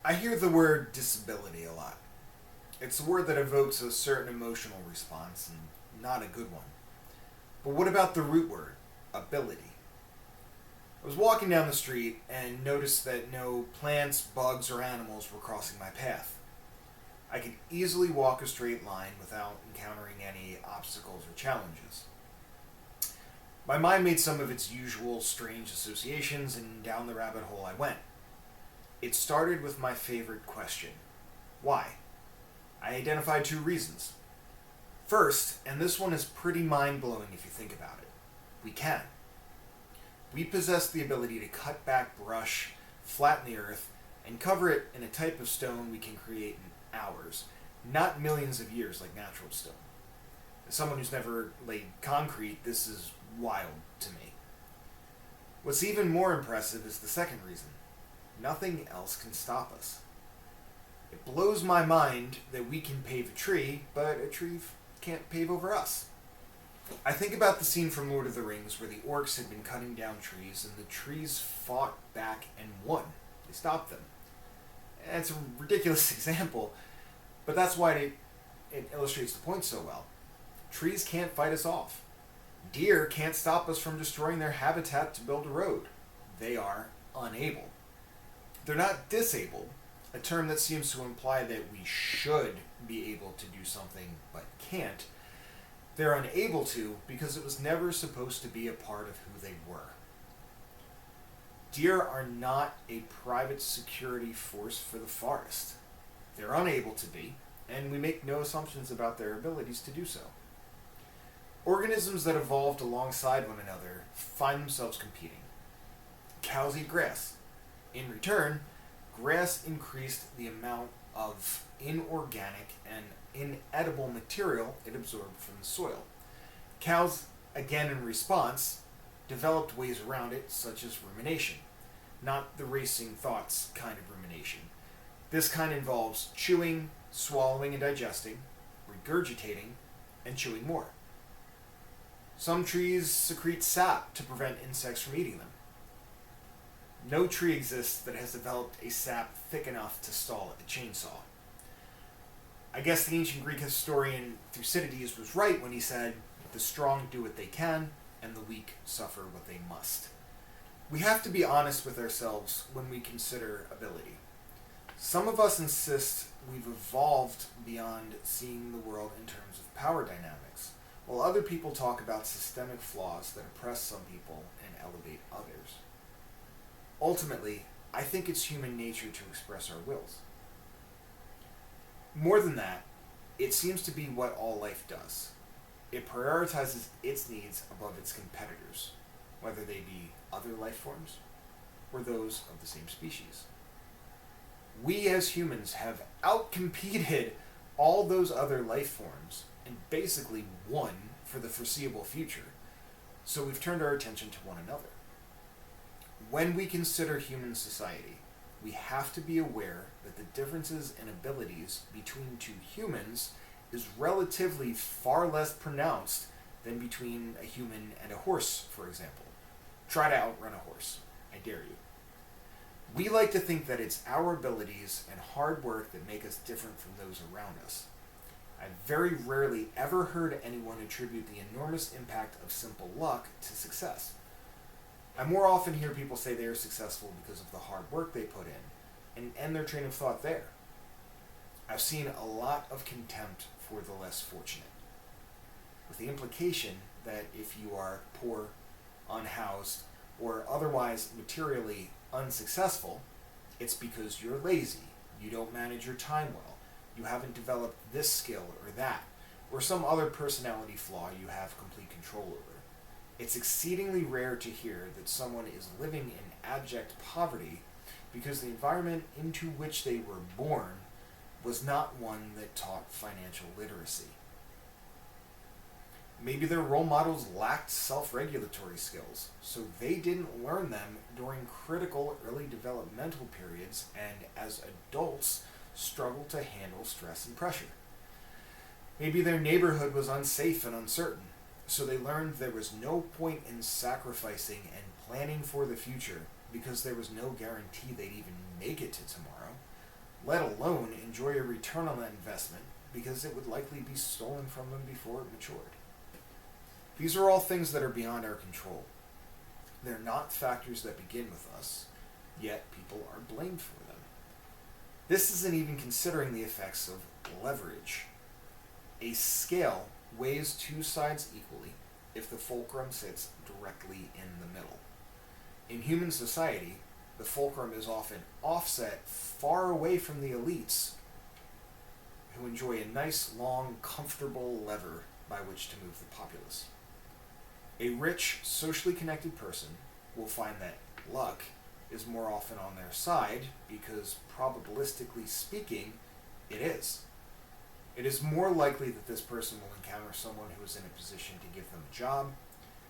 I hear the word disability a lot. It's a word that evokes a certain emotional response, and not a good one. But what about the root word, ability? I was walking down the street and noticed that no plants, bugs, or animals were crossing my path. I could easily walk a straight line without encountering any obstacles or challenges. My mind made some of its usual strange associations, and down the rabbit hole I went. It started with my favorite question: why? I identified two reasons. First, and this one is pretty mind blowing if you think about it, we can. We possess the ability to cut back brush, flatten the earth, and cover it in a type of stone we can create in hours, not millions of years like natural stone. As someone who's never laid concrete, this is wild to me. What's even more impressive is the second reason. Nothing else can stop us. It blows my mind that we can pave a tree, but a tree can't pave over us. I think about the scene from Lord of the Rings where the orcs had been cutting down trees and the trees fought back and won. They stopped them. And it's a ridiculous example, but that's why it illustrates the point so well. Trees can't fight us off. Deer can't stop us from destroying their habitat to build a road. They are unable. They're not disabled, a term that seems to imply that we should be able to do something but can't. They're unable to because it was never supposed to be a part of who they were. Deer are not a private security force for the forest. They're unable to be, and we make no assumptions about their abilities to do so. Organisms that evolved alongside one another find themselves competing. Cows eat grass. In return, grass increased the amount of inorganic and inedible material it absorbed from the soil. Cows, again in response, developed ways around it, such as rumination. Not the racing thoughts kind of rumination. This kind involves chewing, swallowing and digesting, regurgitating, and chewing more. Some trees secrete sap to prevent insects from eating them. No tree exists that has developed a sap thick enough to stall a chainsaw. I guess the ancient Greek historian Thucydides was right when he said, "The strong do what they can, and the weak suffer what they must." We have to be honest with ourselves when we consider ability. Some of us insist we've evolved beyond seeing the world in terms of power dynamics, while other people talk about systemic flaws that oppress some people and elevate others. Ultimately, I think it's human nature to express our wills. More than that, it seems to be what all life does. It prioritizes its needs above its competitors, whether they be other life forms or those of the same species. We as humans have outcompeted all those other life forms and basically won for the foreseeable future, so we've turned our attention to one another. When we consider human society, we have to be aware that the differences in abilities between two humans is relatively far less pronounced than between a human and a horse, for example. Try to outrun a horse. I dare you. We like to think that it's our abilities and hard work that make us different from those around us. I've very rarely ever heard anyone attribute the enormous impact of simple luck to success. I more often hear people say they are successful because of the hard work they put in, and end their train of thought there. I've seen a lot of contempt for the less fortunate, with the implication that if you are poor, unhoused, or otherwise materially unsuccessful, it's because you're lazy, you don't manage your time well, you haven't developed this skill or that, or some other personality flaw you have complete control over. It's exceedingly rare to hear that someone is living in abject poverty because the environment into which they were born was not one that taught financial literacy. Maybe their role models lacked self-regulatory skills, so they didn't learn them during critical early developmental periods and as adults struggled to handle stress and pressure. Maybe their neighborhood was unsafe and uncertain, so they learned there was no point in sacrificing and planning for the future because there was no guarantee they'd even make it to tomorrow. let alone enjoy a return on that investment, because it would likely be stolen from them before it matured. These are all things that are beyond our control. They're not factors that begin with us, yet people are blamed for them. This isn't even considering the effects of leverage. A scale weighs two sides equally if the fulcrum sits directly in the middle. In human society, the fulcrum is often offset far away from the elites, who enjoy a nice, long, comfortable lever by which to move the populace. A rich, socially connected person will find that luck is more often on their side because, probabilistically speaking, it is. It is more likely that this person will encounter someone who is in a position to give them a job.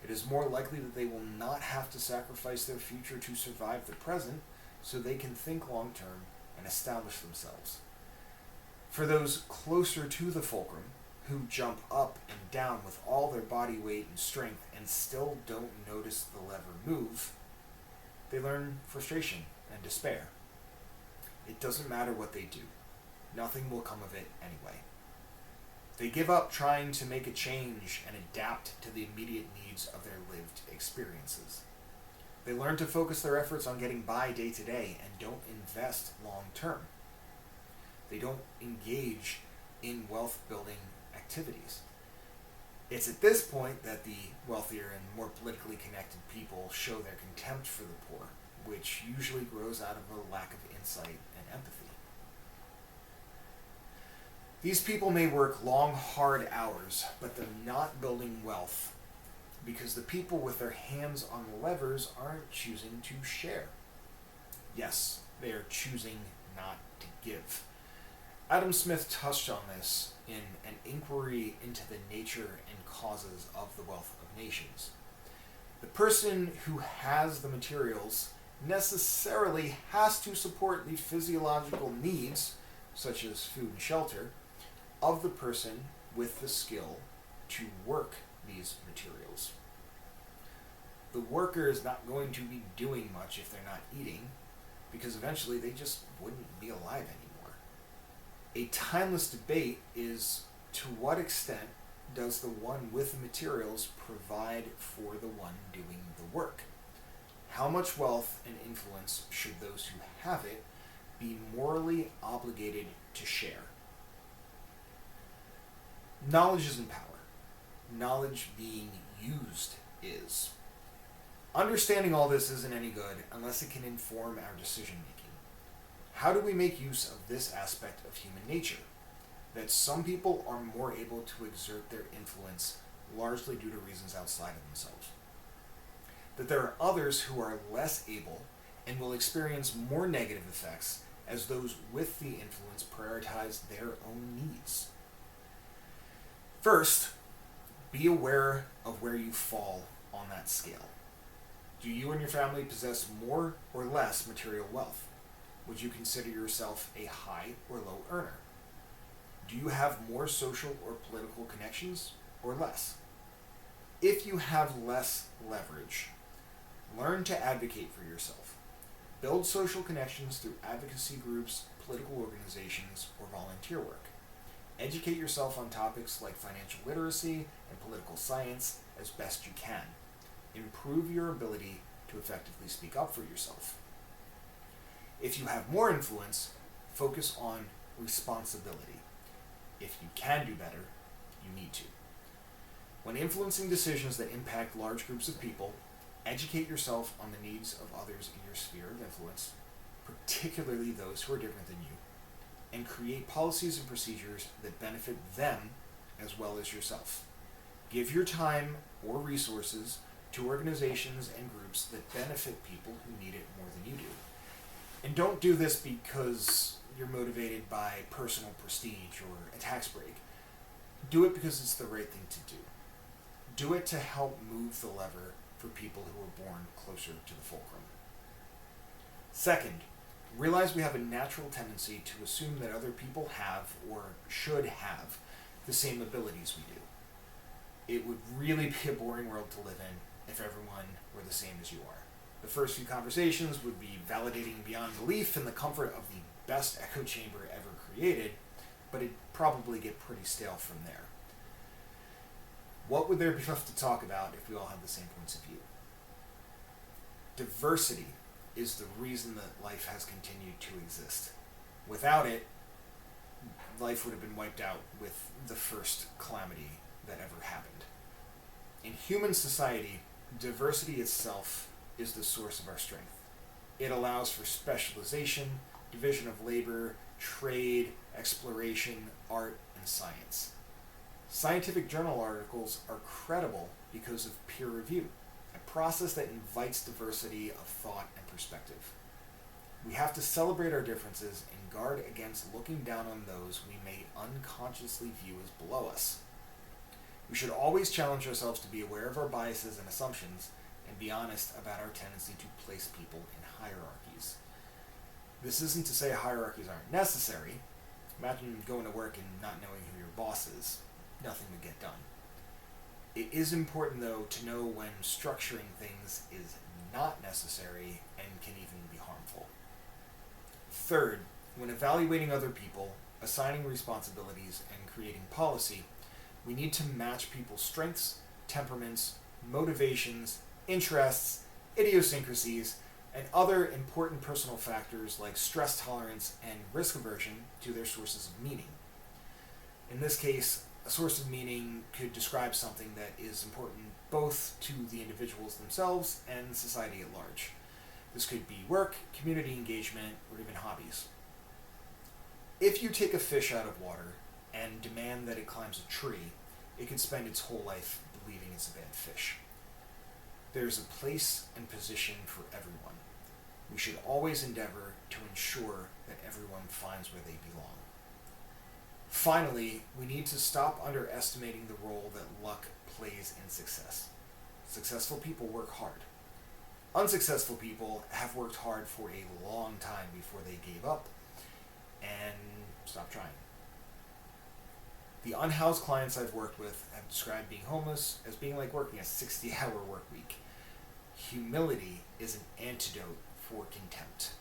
It is more likely that they will not have to sacrifice their future to survive the present, so they can think long term and establish themselves. For those closer to the fulcrum, who jump up and down with all their body weight and strength and still don't notice the lever move, they learn frustration and despair. It doesn't matter what they do. Nothing will come of it anyway. They give up trying to make a change and adapt to the immediate needs of their lived experiences. They learn to focus their efforts on getting by day to day and don't invest long term. They don't engage in wealth building activities. It's at this point that the wealthier and more politically connected people show their contempt for the poor, which usually grows out of a lack of insight and empathy. These people may work long, hard hours, but they're not building wealth because the people with their hands on the levers aren't choosing to share. Yes, they are choosing not to give. Adam Smith touched on this in An Inquiry into the Nature and Causes of the Wealth of Nations. The person who has the materials necessarily has to support the physiological needs, such as food and shelter, of the person with the skill to work these materials. The worker is not going to be doing much if they're not eating, because eventually they just wouldn't be alive anymore. A timeless debate is, to what extent does the one with the materials provide for the one doing the work? How much wealth and influence should those who have it be morally obligated to share? Knowledge isn't power. Knowledge being used is. Understanding all this isn't any good unless it can inform our decision making. How do we make use of this aspect of human nature? That some people are more able to exert their influence largely due to reasons outside of themselves. That there are others who are less able and will experience more negative effects as those with the influence prioritize their own needs. First, be aware of where you fall on that scale. Do you and your family possess more or less material wealth? Would you consider yourself a high or low earner? Do you have more social or political connections or less? If you have less leverage, learn to advocate for yourself. Build social connections through advocacy groups, political organizations, or volunteer work. Educate yourself on topics like financial literacy and political science as best you can. Improve your ability to effectively speak up for yourself. If you have more influence, focus on responsibility. If you can do better, you need to. When influencing decisions that impact large groups of people, educate yourself on the needs of others in your sphere of influence, particularly those who are different than you, and create policies and procedures that benefit them as well as yourself. Give your time or resources to organizations and groups that benefit people who need it more than you do. And don't do this because you're motivated by personal prestige or a tax break. Do it because it's the right thing to do. Do it to help move the lever for people who are born closer to the fulcrum. Second, realize we have a natural tendency to assume that other people have or should have the same abilities we do. It would really be a boring world to live in if everyone were the same as you are. The first few conversations would be validating beyond belief in the comfort of the best echo chamber ever created, but it'd probably get pretty stale from there. What would there be left to talk about if we all had the same points of view? Diversity is the reason that life has continued to exist. Without it, life would have been wiped out with the first calamity that ever happened. In human society, diversity itself is the source of our strength. It allows for specialization, division of labor, trade, exploration, art, and science. Scientific journal articles are credible because of peer review, a process that invites diversity of thought and perspective. We have to celebrate our differences and guard against looking down on those we may unconsciously view as below us. We should always challenge ourselves to be aware of our biases and assumptions and be honest about our tendency to place people in hierarchies. This isn't to say hierarchies aren't necessary. Imagine going to work and not knowing who your boss is. Nothing would get done. It is important, though, to know when structuring things is not necessary and can even be harmful. Third, when evaluating other people, assigning responsibilities, and creating policy, we need to match people's strengths, temperaments, motivations, interests, idiosyncrasies, and other important personal factors like stress tolerance and risk aversion to their sources of meaning. In this case, a source of meaning could describe something that is important both to the individuals themselves and society at large. This could be work, community engagement, or even hobbies. If you take a fish out of water and demand that it climbs a tree, it could spend its whole life believing it's a bad fish. There's a place and position for everyone. We should always endeavor to ensure that everyone finds where they belong. Finally, we need to stop underestimating the role that luck plays in success. Successful people work hard. Unsuccessful people have worked hard for a long time before they gave up and stopped trying. The unhoused clients I've worked with have described being homeless as being like working a 60-hour work week. Humility is an antidote for contempt.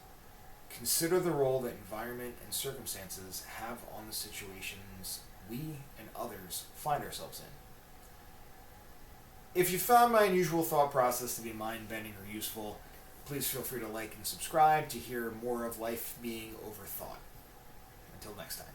Consider the role that environment and circumstances have on the situations we and others find ourselves in. If you found my unusual thought process to be mind-bending or useful, please feel free to like and subscribe to hear more of life being overthought. Until next time.